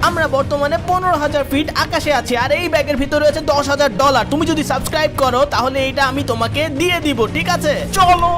আমরা বর্তমানে 15,000 ফিট আকাশে আছি আর এই ব্যাগের ভিতরে আছে $10,000। তুমি যদি সাবস্ক্রাইব করো তাহলে এটা আমি তোমাকে দিয়ে দিব, ঠিক আছে? চলো।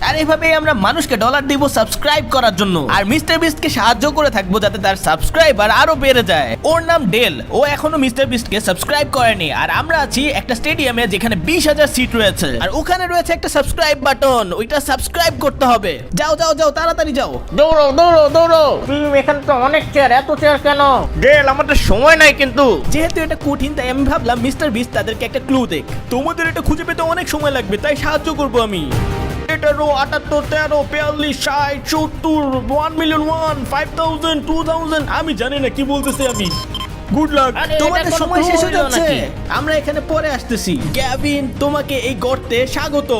আর এভাবে আমরা মানুষকে ডলার দিব সাবস্ক্রাইব করার জন্য, আর মিস্টার বিস্টকে সাহায্য করে থাকবো যাতে তার সাবস্ক্রাইবার আরো বেড়ে যায়। ওর নাম ডেল, ও এখনো মিস্টার বিস্টকে সাবস্ক্রাইব করেনি। আর আমরা আছি একটা স্টেডিয়ামে যেখানে 20,000 সিট রয়েছে, আর ওখানে রয়েছে একটা সাবস্ক্রাইব বাটন, ওইটা সাবস্ক্রাইব করতে হবে। যাও যাও যাও, তাড়াতাড়ি যাও, দৌড়ো দৌড়ো দৌড়ো। এখানে তো অনেক চেয়ার, এত চেয়ার কেন? ডেল আমাদের সময় নাই, কিন্তু যেহেতু এটা কঠিন তাই আমি ভাবলাম মিস্টার বিস্ট তাদেরকে একটা ক্লু দেখ। তোমাদের এটা খুঁজে পেতে অনেক সময় লাগবে, তাই সাহায্য করবো আমি। 17, 78, 13, 42, 60, 70, 1,000,001, 5,000, 2,000, আমি জানি না কি বলতেছি আমি। Good luck. আরে, তোমাদের এটা কোনো সময় শেষ হয়ে clue হইলো যাচ্ছে, নাকি? আমরা এখানে পরে আসতেছি। গ্যাভিন, তোমাকে এই গর্তে স্বাগত।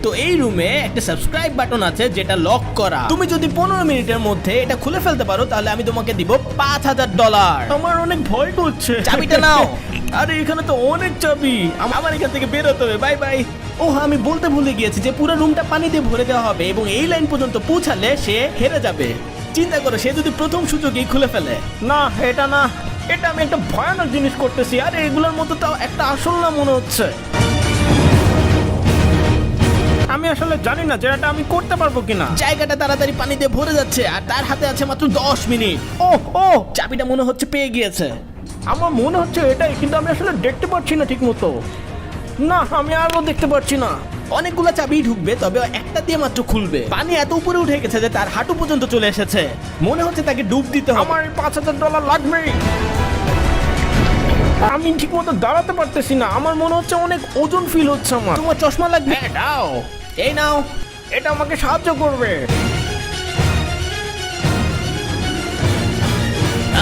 তো এই রুমে একটা সাবস্ক্রাইব বাটন আছে যেটা লক করা। তুমি যদি 15 মিনিটের মধ্যে এটা খুলে ফেলতে পারো তাহলে আমি তোমাকে দিব $5,000। আমার অনেক ভয় করছে। চাবিটা নাও। আরে এখানে তো অনেক চাবি, আমার এখান থেকে বের হতে হবে। Bye bye. ও আমি বলতে ভুলে গিয়েছি যে পুরো রুমটা পানি দিয়ে ভরে দেওয়া হবে এবং এই লাইন পর্যন্ত পৌঁছালে সে হেরে যাবে। চিন্তা করো, সে যদি প্রথম সুযোগেই খুলে ফেলে। না, এটা না, এটা আমি একটা ভয়ানক জিনিস করতেছি। আরে এগুলোর মতো তাও একটা আসল না মনে হচ্ছে। আমি আসলে জানি না যে এটা আমি করতে পারবো কিনা। জায়গাটা তাড়াতাড়ি পানি দিয়ে ভরে যাচ্ছে আর তার হাতে আছে মাত্র 10 মিনিট। ও ও, চাবিটা মনে হচ্ছে পেয়ে গিয়েছে। আমার মনে হচ্ছে এটাই, কিন্তু আমি আসলে দেখতে পাচ্ছি না ঠিক মতো। না, আমি আরো দেখতে পাচ্ছি না। অনেকগুলো চাবি ঢুকবে, তবে একটা দিয়ে মাত্র খুলবে। পানি এত উপরে উঠে গেছে যে তার হাঁটু পর্যন্ত চলে এসেছে। মনে হচ্ছে তাকে ডুব দিতে হবে। আমার $5,000 লাগবেই। আমি ঠিক মতো দাঁড়াতে পারতেছি না। আমার মনে হচ্ছে অনেক ওজন ফিল হচ্ছে আমার। তোমার চশমা লাগবে। হ্যাঁ, দাও। এই নাও। এটা আমাকে সাহায্য করবে।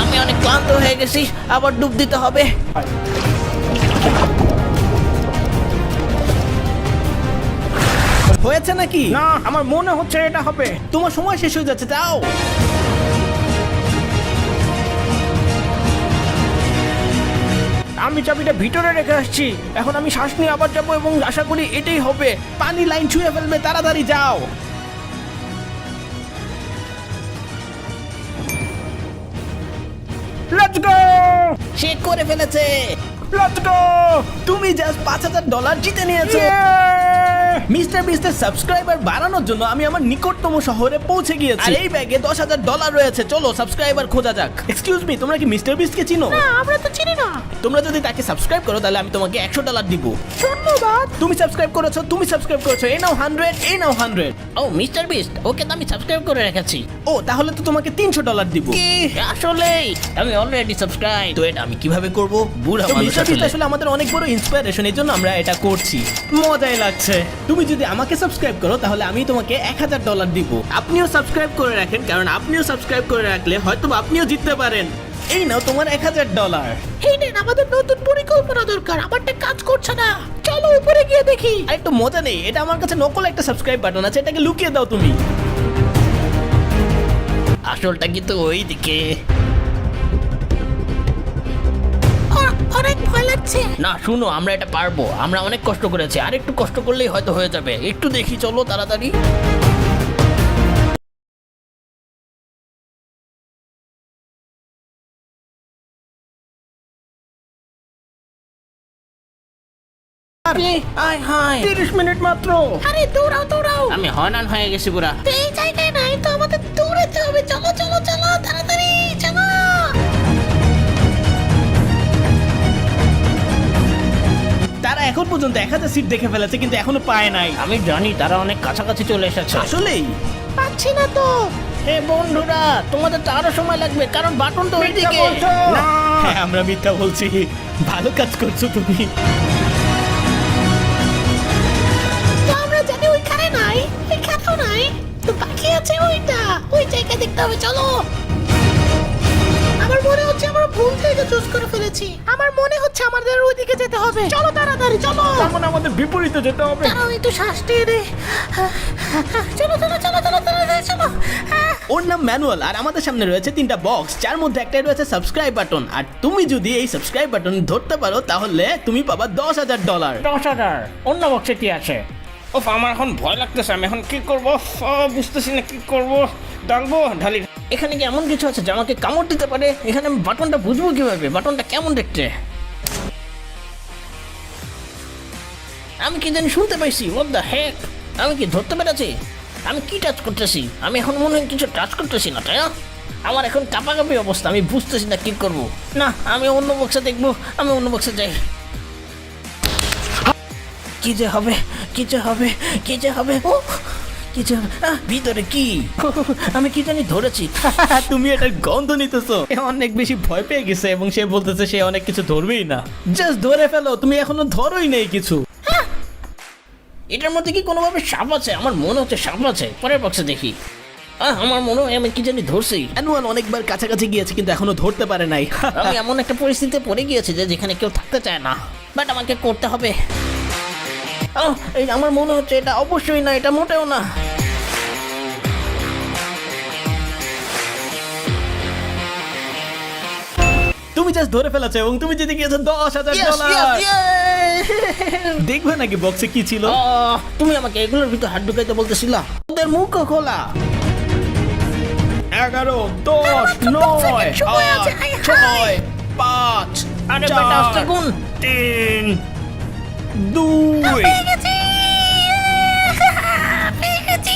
আমি অনেক ক্লান্ত হয়ে গেছি, আবার ডুব দিতে হবে। হয়েছে নাকি? না, আমার মনে হচ্ছে এটা হবে। তোমার সময় শেষ হয়ে যাচ্ছে, যাও। আমি চাবিটা ভিতরে রেখে আসছি। এখন আমি শ্বাস নিয়ে আবার যাবো এবং আশা করি এটাই হবে। পানি লাইন ছুঁয়ে ফেলবে, তাড়াতাড়ি যাও। লেটস গো, সে করে ফেলেছে। Let's go. তুমি জাস্ট $5,000 জিতে নিয়েছো। মিস্টার বিস্টের সাবস্ক্রাইবার বাড়ানোর জন্য আমি আমার নিকটতম শহরে পৌঁছে গিয়েছি। আর এই ব্যাগে $10,000 রয়েছে। চলো সাবস্ক্রাইবার খোঁজা যাক। এক্সকিউজ মি, তোমরা কি মিস্টার বিস্টকে চিনো? না, আমরা তো চিনি না। তোমরা যদি তাকে সাবস্ক্রাইব করো তাহলে আমি তোমাকে $100 দিব। ধন্যবাদ। তুমি সাবস্ক্রাইব করেছো, তুমি সাবস্ক্রাইব করেছো, এই নাও 100, এই নাও 100। ও মিস্টার বিস্ট, ওকে তো আমি সাবস্ক্রাইব করে রেখেছি। ও তাহলে তো তোমাকে $300 দিব। কি আসলেই? আমি অলরেডি সাবস্ক্রাইব। তো এটা আমি কিভাবে করব? বুড়া মানুষ মিস্টার বিস্ট আসলে আমাদের অনেক বড় ইন্সপিরেশন, এর জন্য আমরা এটা করছি। মজাই লাগছে। তুমি যদি আমাকে সাবস্ক্রাইব করো তাহলে আমি তোমাকে $1,000 দিব। আপনিও সাবস্ক্রাইব করে রাখেন, কারণ আপনিও সাবস্ক্রাইব করে রাখলে হয়তো আপনিও জিততে পারেন। এই নাও তোমার $1,000। এই নেন, আমাদের নতুন পরিকল্পনা দরকার। আমারটা কাজ করছে না। চলো উপরে গিয়ে দেখি। আর একটু মজা নেই, এটা আমার কাছে নকল একটা সাবস্ক্রাইব বাটন আছে, এটাকে লুকিয়ে দাও তুমি। আসলটা কিন্তু ওই দিকে। অনেক ভয় লাগছে। না শুনো, আমরা এটা পারবো। আমরা অনেক কষ্ট করেছি, আর একটু কষ্ট করলেই হয়তো হয়ে যাবে। একটু দেখি, চলো তাড়াতাড়ি। আয় হায়, 30 মিনিট মাত্র। আরে দৌড়াও দৌড়াও। আমি হয়রান হয়ে গেছি পুরা। এই জায়গায় নাই তো, আমাদের দৌড়াতে হবে। চলো চলো চলো, তাড়াতাড়ি চলো। তারা এখন পর্যন্ত 1000 সিট দেখে ফেলেছে কিন্তু এখনো পায় নাই। আমি জানি তারা অনেক কাছাকাছি চলে এসেছে। আসলেই পাচ্ছি না তো। এ বন্ধুরা, তোমাদের তো আরো সময় লাগবে, কারণ বাটন তো ওইদিকে। না, হ্যাঁ আমরা মিথ্যা বলছি। ভালো কাজ করছো তুমি। তো আমরা জানি ওইখানে নাই, এখানেও নাই। তো বাকি আছে ওইটা, ওই জায়গায় দেখতে হবে। চলো। আমার মনে হচ্ছে আমরা ভুল জায়গা চুজ করে ফেলেছি। আমার মনে হচ্ছে আমাদের ওইদিকে যেতে হবে। চলো তাড়াতাড়ি চলো। তার মানে আমাদের বিপরীতে যেতে হবে। দাঁড়াও, একটু শ্বাস নিয়ে নে। চলো চলো চলো চলো তাড়াতাড়ি চলো। ওর নাম ম্যানুয়াল আর আমাদের সামনে রয়েছে 3টা বক্স, যার মধ্যে একটাই রয়েছে সাবস্ক্রাইব বাটন। আর তুমি যদি এই সাবস্ক্রাইব বাটন ধরতে পারো তাহলে তুমি পাবা $10,000। 10,000। অন্য বক্সে কি আছে? ওফ, আমার এখন ভয় লাগতেছে। আমি এখন কি করবো? বুঝতেছি না কি করবো। ডালবো ঢালি। এখানে কি এমন কিছু আছে যা আমাকে কামড় দিতে পারে? এখানে আমি বাটনটা বুঝবো কিভাবে? বাটনটা কেমন দেখতে? আমি কি জানি শুনতে পাইছি। হোয়াট দ্য হেক? আমি কি ধরতে পেরেছি? আমি কি টাচ করতেছি? আমি এখন মনে হয় কিছু টাচ করতেছি না, তাই না? আমার এখন কাঁপাকাঁপি অবস্থা। আমি বুঝতেছি না কি করব। না, আমি অন্য বক্সে দেখবো। আমি অন্য বক্সে যাই। কি যে হবে, কি যে হবে, কি যে হবে, ও কি যে হবে? ভিতরে কি? আমি কি জানি ধরেছি। তুমি এটার গন্ধ নিতেছো। এ অনেক বেশি ভয় পেয়ে গেছে এবং সে বলতেছে সে অনেক কিছু ধরবেই না। জাস্ট ধরে ফেলো, তুমি এখনো ধরোই নেই কিছু। এটার মধ্যে কি কোনোভাবে সাপ আছে? আমার মনে হচ্ছে সাপ আছে। পরের বক্সে দেখি। আমার মনে হয় আমি কি জানি ধরছি। ম্যানুয়াল অনেকবার কাছাকাছি গিয়েছে কিন্তু এখনো ধরতে পারে নাই। আমি এমন একটা পরিস্থিতিতে পড়ে গিয়েছি যে যেখানে কেউ থাকতে চায় না, বাট আমাকে করতে হবে। এই আমার মনে হচ্ছে এটা অবশ্যই না, এটা মোটেও না। তুমি জাস্ট ধরে ফেলেছো এবং তুমি জিতে গিয়েছো $10,000। দেখবে নাকি বক্সে কি ছিল? তুমি আমাকে এগুলোর ভিতর হাত ঢুকাইতে বলতেছিলা? ওদের মুখ খোলা। 11, 10, 9, 8, 6, 5, আরে বেটা, আস্তে গুন। 3, 2। পেয়ে গেছি পেয়ে গেছি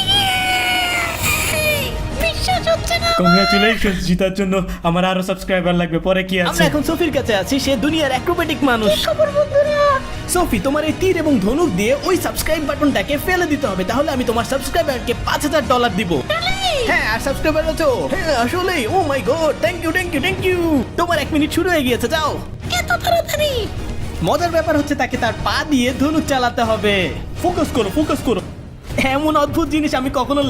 বিশ্বাস হচ্ছে না কংগ্রাচুলেশনস, জিতার জন্য আমার আরো সাবস্ক্রাইবার লাগবে। পরে কি আছে? আমরা এখন সোফির কাছে আছি। সে দুনিয়ার অ্যাক্রোবেটিক মানুষ। খবর বন্ধুরা সোফি, তোমার এই তীর এবং ধনুক দিয়ে ওই সাবস্ক্রাইব বাটনটাকে ফেলে দিতে হবে, তাহলে আমি তোমার সাবস্ক্রাইবারকে $5,000 দিব। হ্যাঁ, আর সাবস্ক্রাইবার আছো? হ্যাঁ, আসলেই। Oh my God, thank you thank you thank you. তোমার 1 মিনিট শুরু হয়ে গিয়েছে, যাও। এত তাড়াতাড়ি মজার ব্যাপার হচ্ছে তাকে তার পা দিয়ে ধনুক চালাতে হবে। ফোকাস করো ফোকাস করো। এমন অদ্ভুত জিনিস আমি কখনো